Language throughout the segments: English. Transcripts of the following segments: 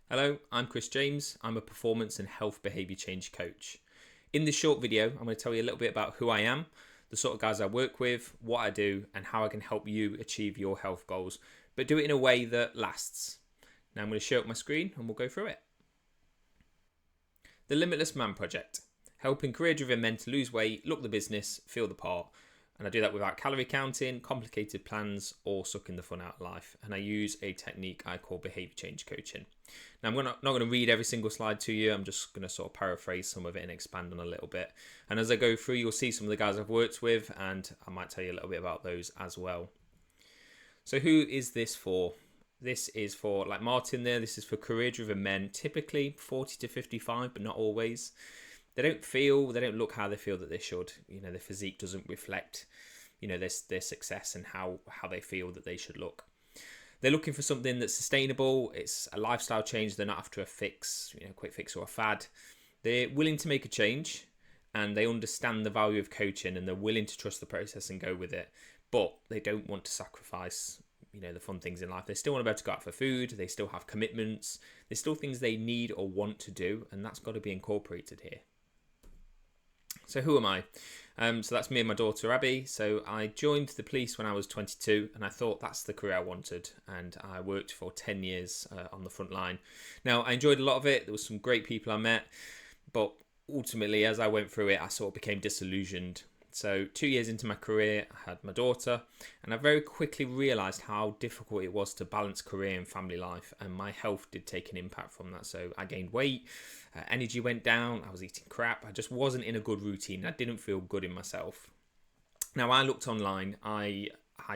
Hello, I'm Chris James. I'm a performance and health behaviour change coach. In this short video, I'm going to tell you a little bit about who I am, the sort of guys I work with, what I do, and how I can help you achieve your health goals, but do it in a way that lasts. Now I'm going to share up my screen and we'll go through it. The Limitless Man Project, helping career-driven men to lose weight, look the business, feel the part. And I do that without calorie counting, complicated plans, or sucking the fun out of life. And I use a technique I call Behaviour Change Coaching. Now, I'm not going to read every single slide to you. I'm just going to sort of paraphrase some of it and expand on a little bit. And as I go through, you'll see some of the guys I've worked with, and I might tell you a little bit about those as well. So who is this for? This is for, like Martin there, this is for career-driven men, typically 40 to 55, but not always. They don't look how they feel that they should. Their physique doesn't reflect, their success and how they feel that they should look. They're looking for something that's sustainable. It's a lifestyle change. They're not after a fix, quick fix or a fad. They're willing to make a change and they understand the value of coaching and they're willing to trust the process and go with it. But they don't want to sacrifice, the fun things in life. They still want to be able to go out for food. They still have commitments. There's still things they need or want to do, and that's got to be incorporated here. So who am I? So that's me and my daughter Abby. So I joined the police when I was 22 and I thought that's the career I wanted, and I worked for 10 years on the front line. Now I enjoyed a lot of it. There was some great people I met, but ultimately as I went through it I sort of became disillusioned. So 2 years into my career I had my daughter, and I very quickly realised how difficult it was to balance career and family life, and my health did take an impact from that. So I gained weight, energy went down, I was eating crap, I just wasn't in a good routine, I didn't feel good in myself. Now I looked online, I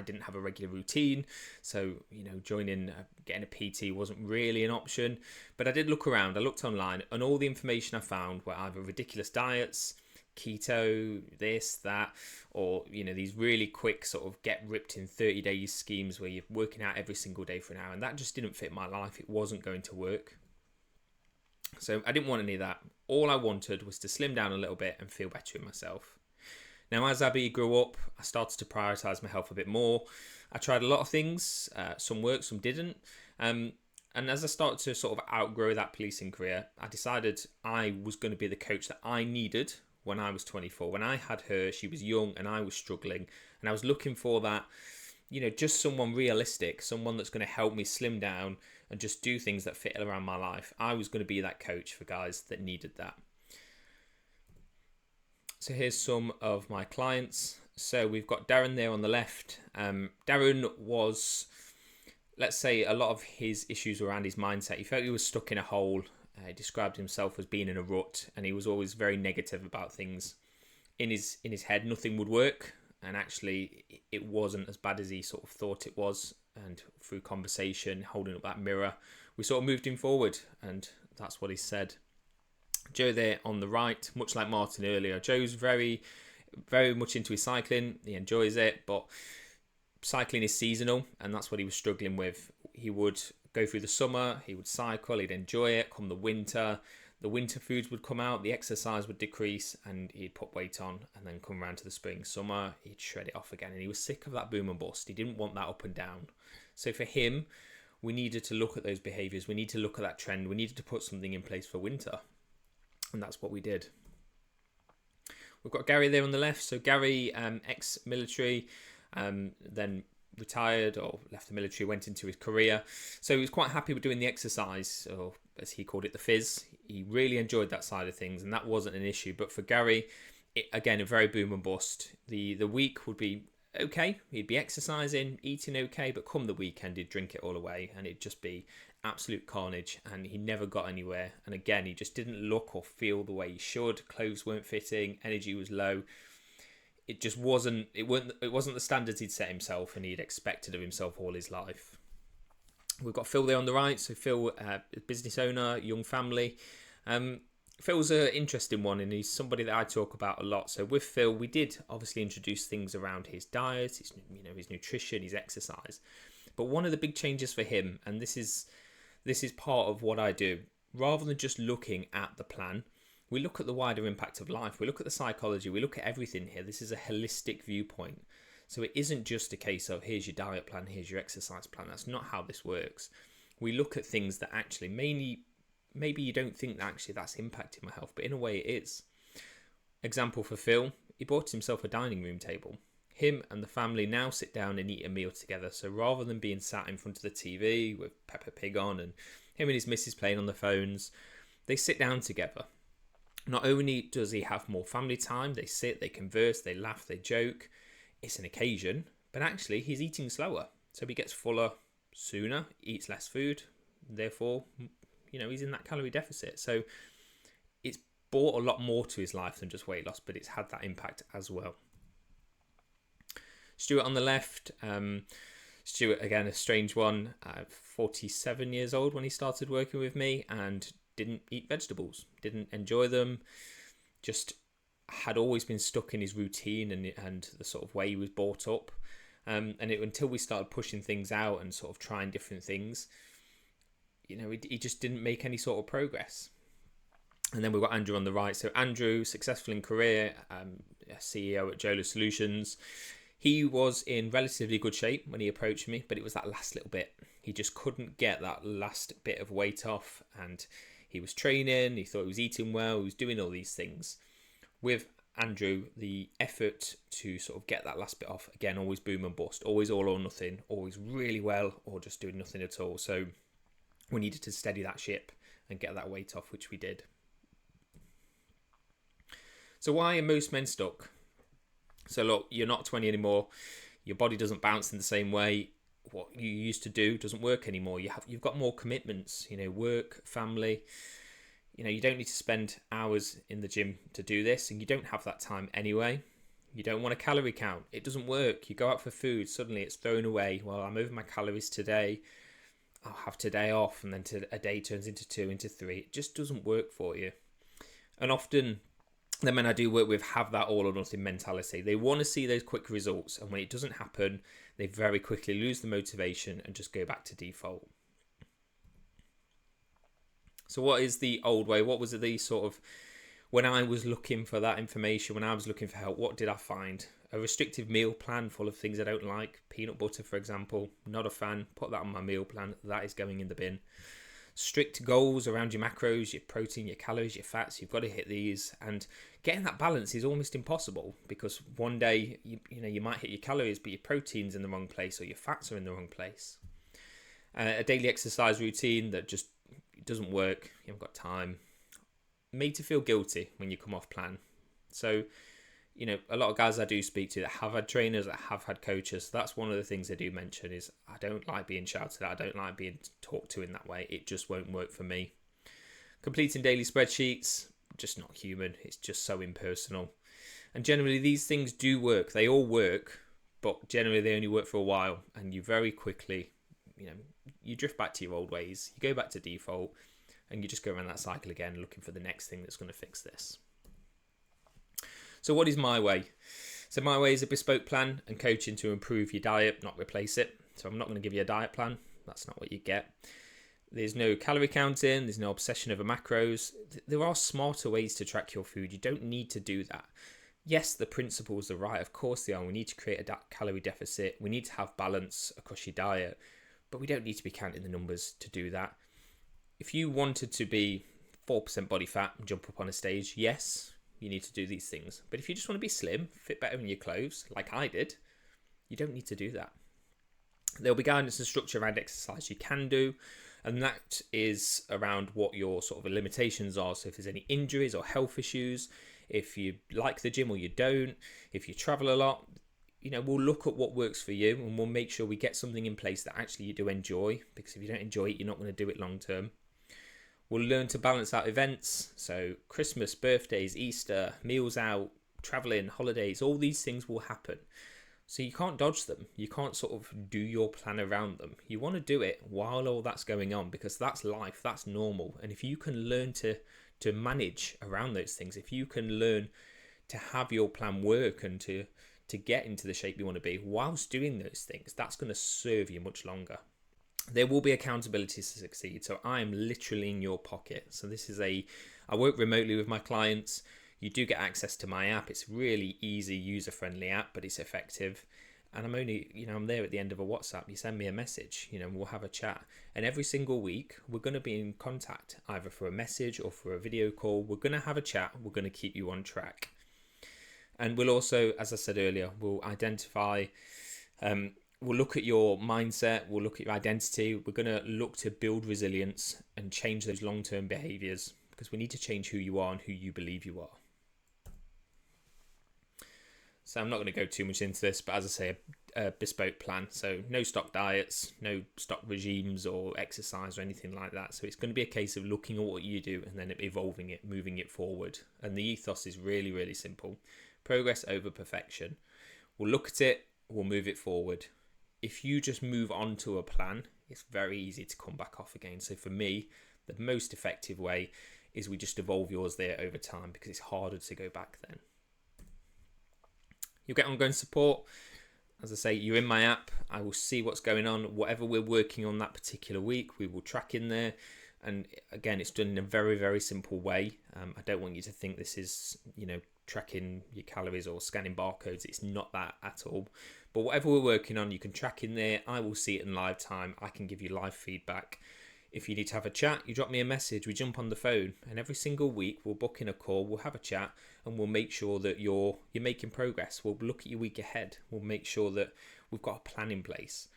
didn't have a regular routine, so joining getting a PT wasn't really an option, but I did look around. I looked online and all the information I found were either ridiculous diets, keto, this, that, or these really quick sort of get ripped in 30 days schemes where you're working out every single day for an hour, and that just didn't fit my life. It wasn't going to work. So I didn't want any of that. All I wanted was to slim down a little bit and feel better in myself. Now, as Abby grew up, I started to prioritise my health a bit more. I tried a lot of things. Some worked, some didn't. And as I started to sort of outgrow that policing career, I decided I was going to be the coach that I needed when I was 24. When I had her, she was young and I was struggling. And I was looking for that, just someone realistic, someone that's going to help me slim down and just do things that fit around my life. I was going to be that coach for guys that needed that. So here's some of my clients. So we've got Darren there on the left. Darren was, let's say, a lot of his issues were around his mindset. He felt he was stuck in a hole. He described himself as being in a rut, and he was always very negative about things. In his head, nothing would work, and actually it wasn't as bad as he sort of thought it was. And through conversation, holding up that mirror, we sort of moved him forward, and that's what he said. Joe there on the right, much like Martin earlier, Joe's very, very much into his cycling. He enjoys it, but cycling is seasonal, and that's what he was struggling with. He would go through the summer, he would cycle, he'd enjoy it. Come the winter foods would come out, the exercise would decrease, and he'd put weight on. And then come around to the spring, summer, he'd shred it off again. And he was sick of that boom and bust. He didn't want that up and down. So for him, we needed to look at those behaviours. We need to look at that trend. We needed to put something in place for winter. And that's what we did. We've got Gary there on the left. So Gary, ex-military, then retired or left the military, went into his career. So he was quite happy with doing the exercise, or as he called it, the fizz. He really enjoyed that side of things, and that wasn't an issue. But for Gary, again, a very boom and bust. The week would be okay. He'd be exercising, eating okay, but come the weekend, he'd drink it all away, and it'd just be absolute carnage, and he never got anywhere. And again, he just didn't look or feel the way he should. Clothes weren't fitting, energy was low. It just wasn't. It wasn't the standards he'd set himself and he'd expected of himself all his life. We've got Phil there on the right. So Phil, business owner, young family. Phil's an interesting one, and he's somebody that I talk about a lot. So with Phil, we did obviously introduce things around his diet, his nutrition, his exercise. But one of the big changes for him, and this is part of what I do, rather than just looking at the plan, we look at the wider impact of life. We look at the psychology. We look at everything here. This is a holistic viewpoint. So it isn't just a case of here's your diet plan, here's your exercise plan. That's not how this works. we look at things that actually maybe you don't think that actually that's impacting my health, but in a way it is. Example for Phil, he bought himself a dining room table. Him and the family now sit down and eat a meal together. So rather than being sat in front of the TV with Peppa Pig on and him and his missus playing on the phones, they sit down together. Not only does he have more family time, they sit, they converse, they laugh, they joke. It's an occasion, but actually he's eating slower. So he gets fuller sooner, eats less food. Therefore, he's in that calorie deficit. So it's brought a lot more to his life than just weight loss, but it's had that impact as well. Stuart on the left, Stuart, again, a strange one, 47 years old when he started working with me and didn't eat vegetables, didn't enjoy them, just had always been stuck in his routine and the sort of way he was brought up. Until we started pushing things out and sort of trying different things, he just didn't make any sort of progress. And then we've got Andrew on the right. So Andrew, successful in career, CEO at Jola Solutions. He was in relatively good shape when he approached me, but it was that last little bit. He just couldn't get that last bit of weight off, and he was training, he thought he was eating well, he was doing all these things. With Andrew, the effort to sort of get that last bit off, again, always boom and bust, always all or nothing, always really well, or just doing nothing at all. So we needed to steady that ship and get that weight off, which we did. So why are most men stuck? So look, you're not 20 anymore. Your body doesn't bounce in the same way. What you used to do doesn't work anymore. You've got more commitments, work, family. You don't need to spend hours in the gym to do this, and you don't have that time anyway. You don't want a calorie count. It doesn't work. You go out for food, suddenly it's thrown away. Well, I'm over my calories today. I'll have today off, and then a day turns into 2, into 3. It just doesn't work for you. And often the men I do work with have that all or nothing mentality. They want to see those quick results, and when it doesn't happen, they very quickly lose the motivation and just go back to default. So what is the old way? What was the sort of, when I was looking for that information, when I was looking for help, what did I find? A restrictive meal plan full of things I don't like. Peanut butter, for example, not a fan. Put that on my meal plan. That is going in the bin. Strict goals around your macros, your protein, your calories, your fats. You've got to hit these, and getting that balance is almost impossible, because one day you might hit your calories, but your protein's in the wrong place or your fats are in the wrong place. A daily exercise routine that just doesn't work. You haven't got time. Made to feel guilty when you come off plan. So a lot of guys I do speak to that have had trainers, that have had coaches, that's one of the things they do mention is, I don't like being shouted at, I don't like being talked to in that way, it just won't work for me. Completing daily spreadsheets, just not human, it's just so impersonal. And generally these things do work, they all work, but generally they only work for a while, and you very quickly, you drift back to your old ways, you go back to default, and you just go around that cycle again looking for the next thing that's going to fix this. So what is my way? So my way is a bespoke plan and coaching to improve your diet, not replace it. So I'm not going to give you a diet plan. That's not what you get. There's no calorie counting. There's no obsession over macros. There are smarter ways to track your food. You don't need to do that. Yes, the principles are right. Of course they are. We need to create a calorie deficit. We need to have balance across your diet. But we don't need to be counting the numbers to do that. If you wanted to be 4% body fat and jump up on a stage, yes, you need to do these things. But if you just want to be slim, fit better in your clothes, like I did, you don't need to do that. There'll be guidance and structure around exercise you can do, and that is around what your sort of limitations are. So if there's any injuries or health issues, if you like the gym or you don't, if you travel a lot, we'll look at what works for you, and we'll make sure we get something in place that actually you do enjoy, because if you don't enjoy it, you're not going to do it long term. We'll learn to balance out events, so Christmas, birthdays, Easter, meals out, traveling, holidays, all these things will happen. So you can't dodge them. You can't sort of do your plan around them. You want to do it while all that's going on, because that's life, that's normal. And if you can learn to manage around those things, if you can learn to have your plan work and to get into the shape you want to be whilst doing those things, that's going to serve you much longer. There will be accountability to succeed. So I am literally in your pocket. So I work remotely with my clients. You do get access to my app. It's really easy, user-friendly app, but it's effective. and I'm only, I'm there at the end of a WhatsApp. You send me a message, we'll have a chat. And every single week, we're going to be in contact, either for a message or for a video call. We're going to have a chat. We're going to keep you on track. And we'll also, as I said earlier, we'll identify, we'll look at your mindset, we'll look at your identity. We're going to look to build resilience and change those long-term behaviors, because we need to change who you are and who you believe you are. So I'm not going to go too much into this, but as I say, a bespoke plan. So no stock diets, no stock regimes or exercise or anything like that. So it's going to be a case of looking at what you do and then evolving it, moving it forward. And the ethos is really, really simple. Progress over perfection. We'll look at it, we'll move it forward. If you just move on to a plan, it's very easy to come back off again. So for me, the most effective way is we just evolve yours there over time, because it's harder to go back then. You'll get ongoing support. As I say, you're in my app. I will see what's going on. Whatever we're working on that particular week, we will track in there. And again, it's done in a very, very simple way. I don't want you to think this is, tracking your calories or scanning barcodes. It's not that at all. But whatever we're working on, you can track in there. I will see it in live time. I can give you live feedback. If you need to have a chat, you drop me a message, we jump on the phone, and every single week we'll book in a call, we'll have a chat, and we'll make sure that you're making progress. We'll look at your week ahead. We'll make sure that we've got a plan in place.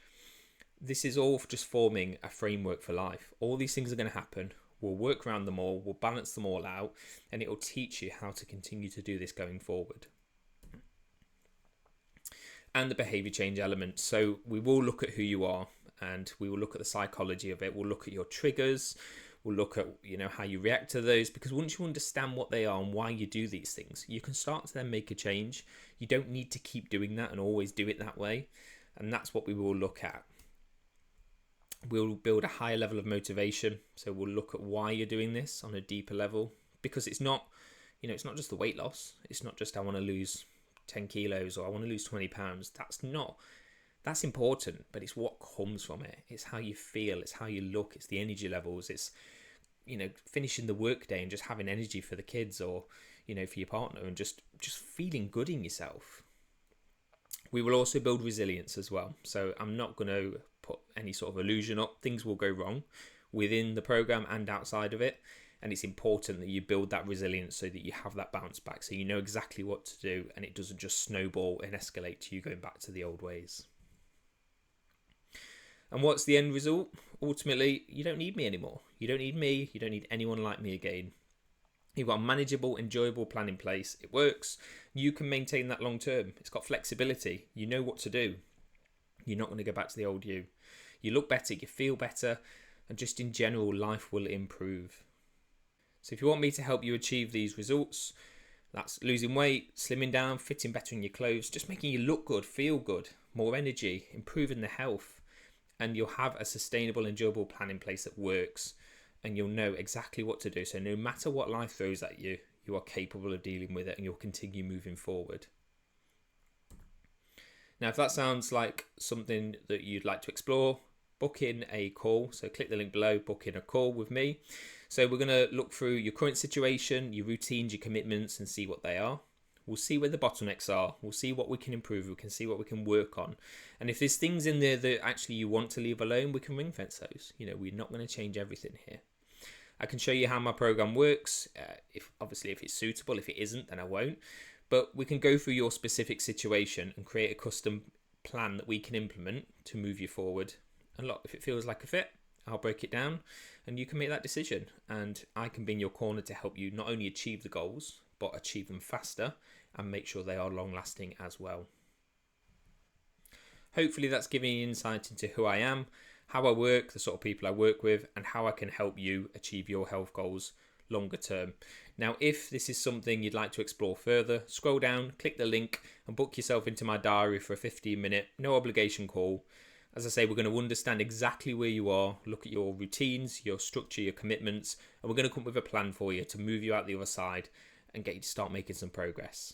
This is all just forming a framework for life. All these things are going to happen. We'll work around them all, we'll balance them all out, and it will teach you how to continue to do this going forward. And the behavior change element. So we will look at who you are, and we will look at the psychology of it. We'll look at your triggers. We'll look at, how you react to those, because once you understand what they are and why you do these things, you can start to then make a change. You don't need to keep doing that and always do it that way. And that's what we will look at. We'll build a higher level of motivation. So we'll look at why you're doing this on a deeper level, because it's not, it's not just the weight loss. It's not just I want to lose 10 kilos or I want to lose 20 pounds. That's important, but it's what comes from it. It's how you feel, it's how you look, it's the energy levels, it's, finishing the workday and just having energy for the kids or, for your partner, and just feeling good in yourself. We will also build resilience as well. So I'm not going to put any sort of illusion up. Things will go wrong within the program and outside of it. And it's important that you build that resilience so that you have that bounce back, so you know exactly what to do and it doesn't just snowball and escalate to you going back to the old ways. And what's the end result? Ultimately, you don't need me anymore. You don't need me. You don't need anyone like me again. You've got a manageable, enjoyable plan in place. It works. You can maintain that long term. It's got flexibility. You know what to do. You're not going to go back to the old you. You look better, you feel better, and just in general, life will improve. So if you want me to help you achieve these results, that's losing weight, slimming down, fitting better in your clothes, just making you look good, feel good, more energy, improving the health, and you'll have a sustainable, enjoyable plan in place that works, and you'll know exactly what to do. So no matter what life throws at you, you are capable of dealing with it, and you'll continue moving forward. Now, if that sounds like something that you'd like to explore, book in a call. So click the link below, book in a call with me. So we're going to look through your current situation, your routines, your commitments, and see what they are. We'll see where the bottlenecks are. We'll see what we can improve. We can see what we can work on. And if there's things in there that actually you want to leave alone, we can ring fence those. We're not going to change everything here. I can show you how my program works. If it's suitable. If it isn't, then I won't. But we can go through your specific situation and create a custom plan that we can implement to move you forward. And look, if it feels like a fit, I'll break it down and you can make that decision. And I can be in your corner to help you not only achieve the goals, but achieve them faster and make sure they are long lasting as well. Hopefully that's giving you insight into who I am, how I work, the sort of people I work with, and how I can help you achieve your health goals longer term. Now, if this is something you'd like to explore further, scroll down, click the link and book yourself into my diary for a 15-minute, no obligation call. As I say, we're going to understand exactly where you are, look at your routines, your structure, your commitments, and we're going to come up with a plan for you to move you out the other side and get you to start making some progress.